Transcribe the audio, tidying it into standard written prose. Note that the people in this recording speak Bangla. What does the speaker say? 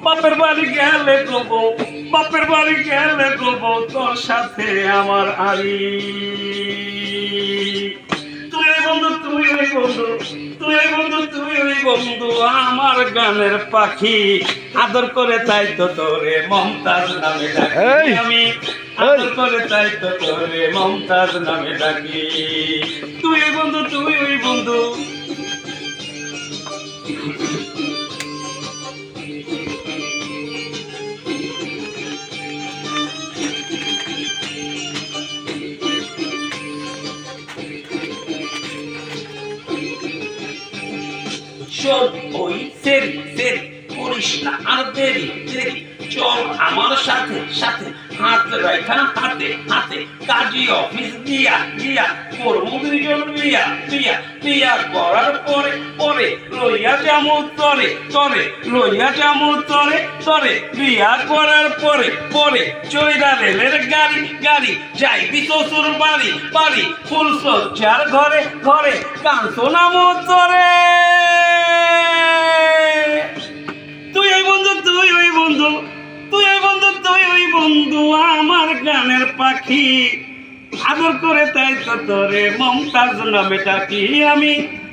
বাপের বাড়ি গেলে গোবো, বাপের বাড়ি গেলে গোবো, তোর সাথে আমার আরি। তুই ওই বন্ধু, তুই ওই বন্ধু, তুই ওই বন্ধু, তুই ওই বন্ধু, আমার গানের পাখি। আদর করে তাই তো তোরে মমতাজ নামে ডাকি আমি, আদর করে তাই তো তোরে মমতাজ নামে ডাকি। তুই ওই বন্ধু, তুই ওই বন্ধু। চল ওই সেরি সেরি করিস না আর দেরি দেরি, চল আমার সাথে সাথে, হাত রেখা হাতে হাতে, কাজী অফিস দিয়া দিয়া করবো দুইজন বিয়া বিয়া, বিয়া করার পরে পরে লইয়া যামু তরে তরে, লইয়া যামু তরে তরে, বিয়া করার পরে পরে চৈরা রেলের গাড়ি গাড়ি, যাইবি শ্বশুর বাড়ি বাড়ি, ফুল সজ্জার ঘরে ঘরে, কাঞ্চনামু তরে। তুই ওই বন্ধু, তুই ওই বন্ধু, তুই ওই বন্ধু, তুই ওই বন্ধু, আমার গানের পাখি। আদর করে তাই তো তোরে মমতাজ নামে ডাকি আমি,